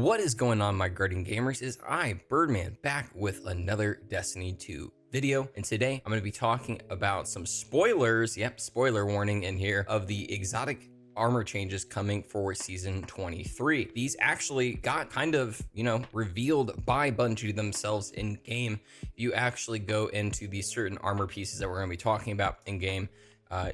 What is going on, my guardian gamers? Is I, Birdman, back with another Destiny 2 video, and today I'm going to be talking about some spoilers, yep, spoiler warning in here, of the exotic armor changes coming for season 23. These actually got kind of, revealed by Bungie themselves in game. If you actually go into these certain armor pieces that we're going to be talking about in game,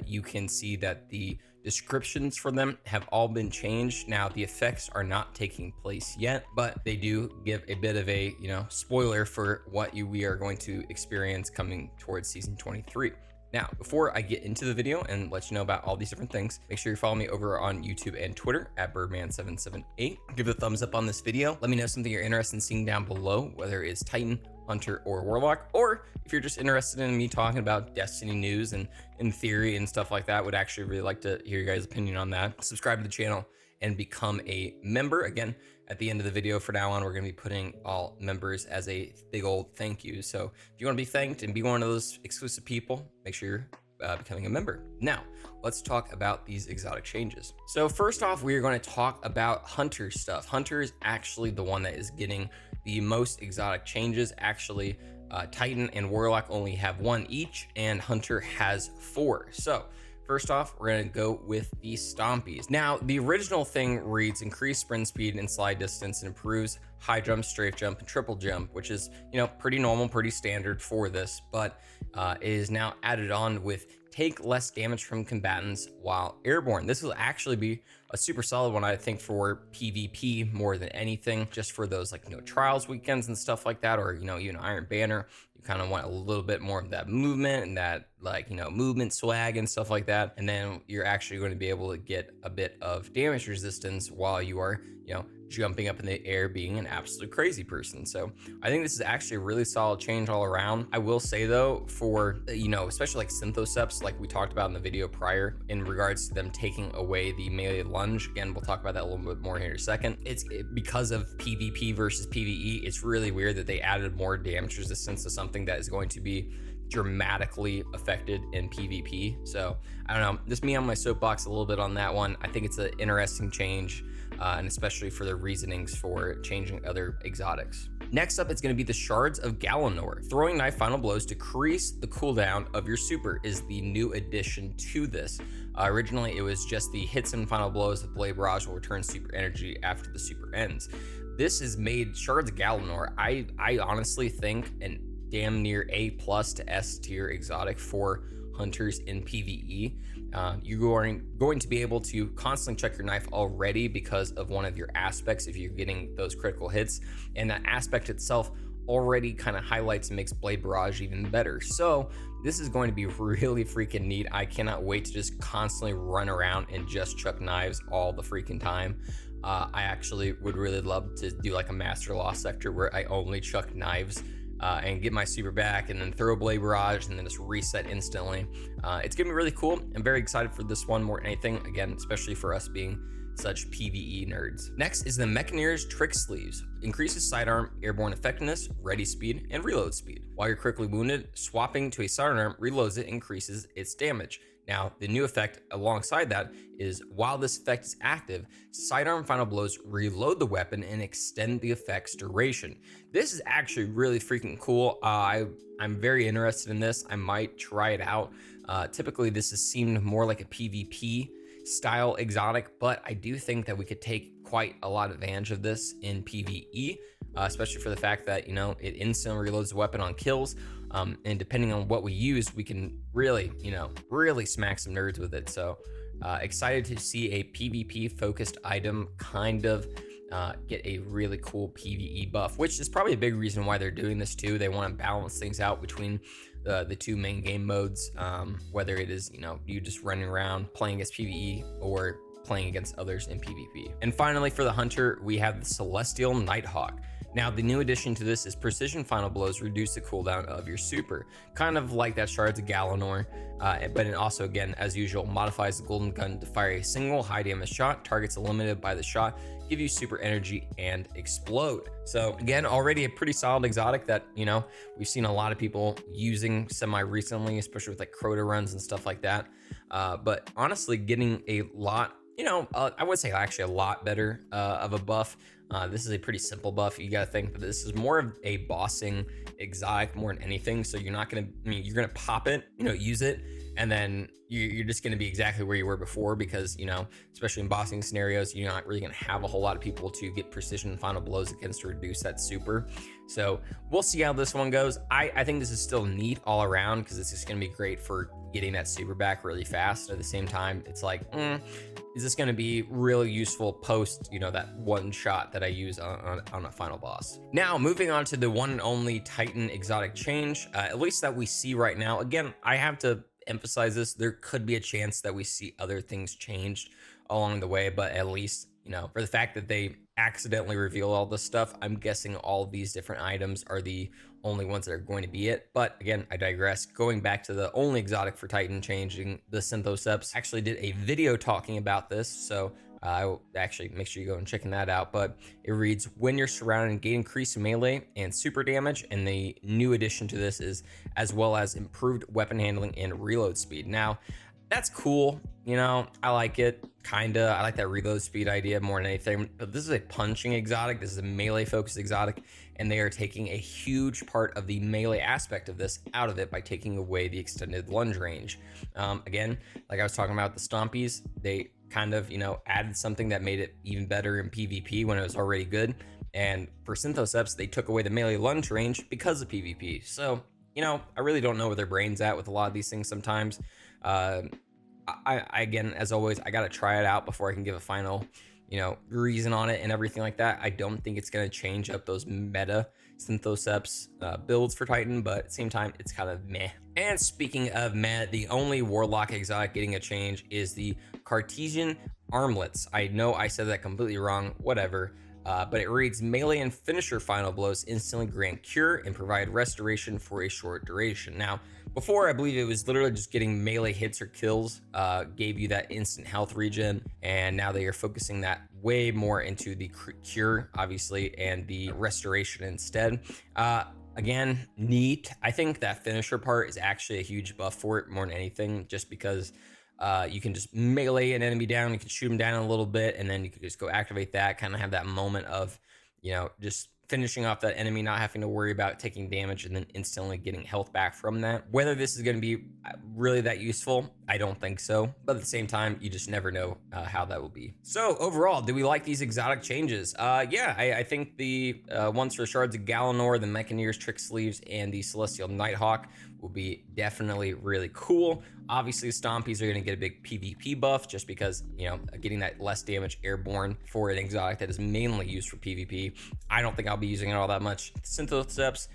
you can see that the descriptions for them have all been changed. Now, the effects are not taking place yet, but they do give a bit of a, spoiler for what we are going to experience coming towards season 23. Now, before I get into the video and let you know about all these different things, make sure you follow me over on YouTube and Twitter at Birdman778. Give it a thumbs up on this video. Let me know something you're interested in seeing down below, whether it's Titan, Hunter, or Warlock, or if you're just interested in me talking about Destiny news and in theory and stuff like that, would actually really like to hear your guys' opinion on that. Subscribe to the channel and become a member. Again, at the end of the video from now on, we're going to be putting all members as a big old thank you. So if you want to be thanked and be one of those exclusive people, make sure you're becoming a member. Now, let's talk about these exotic changes. So first off, we are going to talk about Hunter stuff. Hunter is actually the one that is getting the most exotic changes. Actually, Titan and Warlock only have one each, and Hunter has 4. So first off, we're going to go with the Stompies. Now, the original thing reads increased sprint speed and slide distance and improves high jump, strafe jump, and triple jump, which is, pretty normal, pretty standard for this, but it is now added on with take less damage from combatants while airborne. This will actually be a super solid one, I think, for PvP more than anything, just for those trials weekends and stuff like that, or even Iron Banner. You kind of want a little bit more of that movement and that movement swag and stuff like that, and then you're actually going to be able to get a bit of damage resistance while you are jumping up in the air, being an absolute crazy person. So I think this is actually a really solid change all around. I will say though, for especially like Synthoceps, like we talked about in the video prior, in regards to them taking away the melee lunge, again, we'll talk about that a little bit more here in a second. It's because of PvP versus PvE, it's really weird that they added more damage resistance to something that is going to be dramatically affected in PvP. So I don't know, just me on my soapbox a little bit on that one. I think it's an interesting change, and especially for the reasonings for changing other exotics. Next up, it's going to be the Shards of Galanor. Throwing knife final blows decrease the cooldown of your super is the new addition to this. Originally, it was just the hits and final blows of Blade Barrage will return super energy after the super ends. This has made Shards of Galanor, I honestly think, an damn near A+ to S tier exotic for hunters in PvE. You are going to be able to constantly check your knife already because of one of your aspects if you're getting those critical hits, and that aspect itself already kind of highlights and makes Blade Barrage even better. So this is going to be really freaking neat. I cannot wait to just constantly run around and just chuck knives all the freaking time. I actually would really love to do like a Master Law sector where I only chuck knives and get my super back and then throw a Blade Barrage and then just reset instantly. It's gonna be really cool. I'm very excited for this one more than anything, again, especially for us being such PvE nerds. Next is the Mechaniers Trick Sleeves. Increases sidearm airborne effectiveness, ready speed, and reload speed. While you're critically wounded, swapping to a sidearm reloads it, increases its damage. Now, the new effect alongside that is while this effect is active, sidearm final blows reload the weapon and extend the effect's duration. This is actually really freaking cool. I'm very interested in this. I might try it out. Typically, this has seemed more like a PvP style exotic, but I do think that we could take quite a lot of advantage of this in PvE, especially for the fact that it instantly reloads the weapon on kills, and depending on what we use, we can really smack some nerds with it. So excited to see a PvP focused item kind of get a really cool PvE buff, which is probably a big reason why they're doing this too. They want to balance things out between the two main game modes, whether it is you just running around playing against PvE or playing against others in PvP. And finally, for the Hunter, we have the Celestial Nighthawk. Now, the new addition to this is precision final blows reduce the cooldown of your super, kind of like that Shards of Galanor, but it also, again, as usual, modifies the golden gun to fire a single high damage shot. Targets eliminated by the shot give you super energy and explode. So again, already a pretty solid exotic that we've seen a lot of people using semi recently, especially with like Crota runs and stuff like that. But honestly, getting a lot, I would say actually a lot better of a buff This is a pretty simple buff. You got to think that this is more of a bossing exotic more than anything. So you're not going to, I mean, you're going to pop it, use it, and then you're just going to be exactly where you were before, because, especially in bossing scenarios, you're not really going to have a whole lot of people to get precision final blows against to reduce that super. So we'll see how this one goes. I think this is still neat all around, because it's just going to be great for getting that super back really fast. At the same time, it's like, is this going to be really useful post, that one shot that I use on a final boss? Now, moving on to the one and only Titan exotic change, at least that we see right now. Again, I have to emphasize this. There could be a chance that we see other things changed along the way, but at least, for the fact that they accidentally reveal all this stuff, I'm guessing all of these different items are the only ones that are going to be it. But again, I digress. Going back to the only exotic for Titan changing, the Synthoceps, actually did a video talking about this, so I will actually make sure you go and checking that out. But it reads, when you're surrounded, gain increased melee and super damage, and the new addition to this is as well as improved weapon handling and reload speed. Now, that's cool, I like it, kinda. I like that reload speed idea more than anything, but this is a punching exotic. This is a melee focused exotic, and they are taking a huge part of the melee aspect of this out of it by taking away the extended lunge range. Again, like I was talking about the Stompies, they kind of, added something that made it even better in PvP when it was already good. And for Synthoceps, they took away the melee lunge range because of PvP. So, I really don't know where their brain's at with a lot of these things sometimes. I again, as always, I gotta try it out before I can give a final, reason on it and everything like that. I don't think it's gonna change up those meta Synthoceps builds for Titan, but at the same time, it's kind of meh. And speaking of meh, the only Warlock exotic getting a change is the Cartesian Armlets. I know I said that completely wrong, whatever. But it reads, melee and finisher final blows instantly grant cure and provide restoration for a short duration. Now, before, I believe it was literally just getting melee hits or kills, gave you that instant health regen, and now they are focusing that way more into the cure, obviously, and the restoration instead. Again, neat. I think that finisher part is actually a huge buff for it more than anything, just because you can just melee an enemy down, you can shoot them down a little bit, and then you can just go activate that, kind of have that moment of, just finishing off that enemy, not having to worry about taking damage and then instantly getting health back from that. Whether this is going to be really that useful, I don't think so. But at the same time, you just never know how that will be. So overall, do we like these exotic changes? Yeah, I think the ones for Shards of Galanor, the Mechaneer's Trick Sleeves, and the Celestial Nighthawk will be definitely really cool. Obviously, Stompies are going to get a big PvP buff just because, getting that less damage airborne for an exotic that is mainly used for PvP. I don't think I'll be using it all that much. Synthoceps,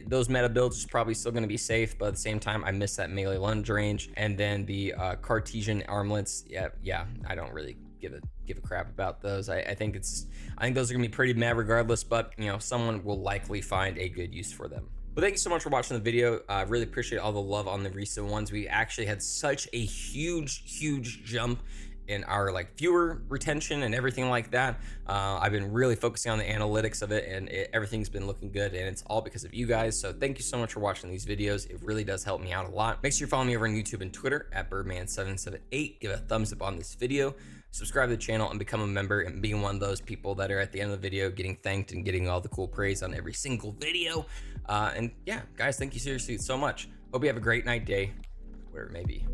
those meta builds is probably still going to be safe, but at the same time, I miss that melee lunge range. And then the Cartesian Armlets, yeah, I don't really give a crap about those. I think those are gonna be pretty mad regardless, but someone will likely find a good use for them. But thank you so much for watching the video. I really appreciate all the love on the recent ones. We actually had such a huge jump in our viewer retention and everything like that. I've been really focusing on the analytics of it, and everything's been looking good, and it's all because of you guys. So thank you so much for watching these videos. It really does help me out a lot. Make sure you follow me over on YouTube and Twitter at Byrdman778. Give a thumbs up on this video, subscribe to the channel, and become a member and be one of those people that are at the end of the video getting thanked and getting all the cool praise on every single video. And yeah, guys, thank you seriously so much. Hope you have a great night, day, whatever it may be.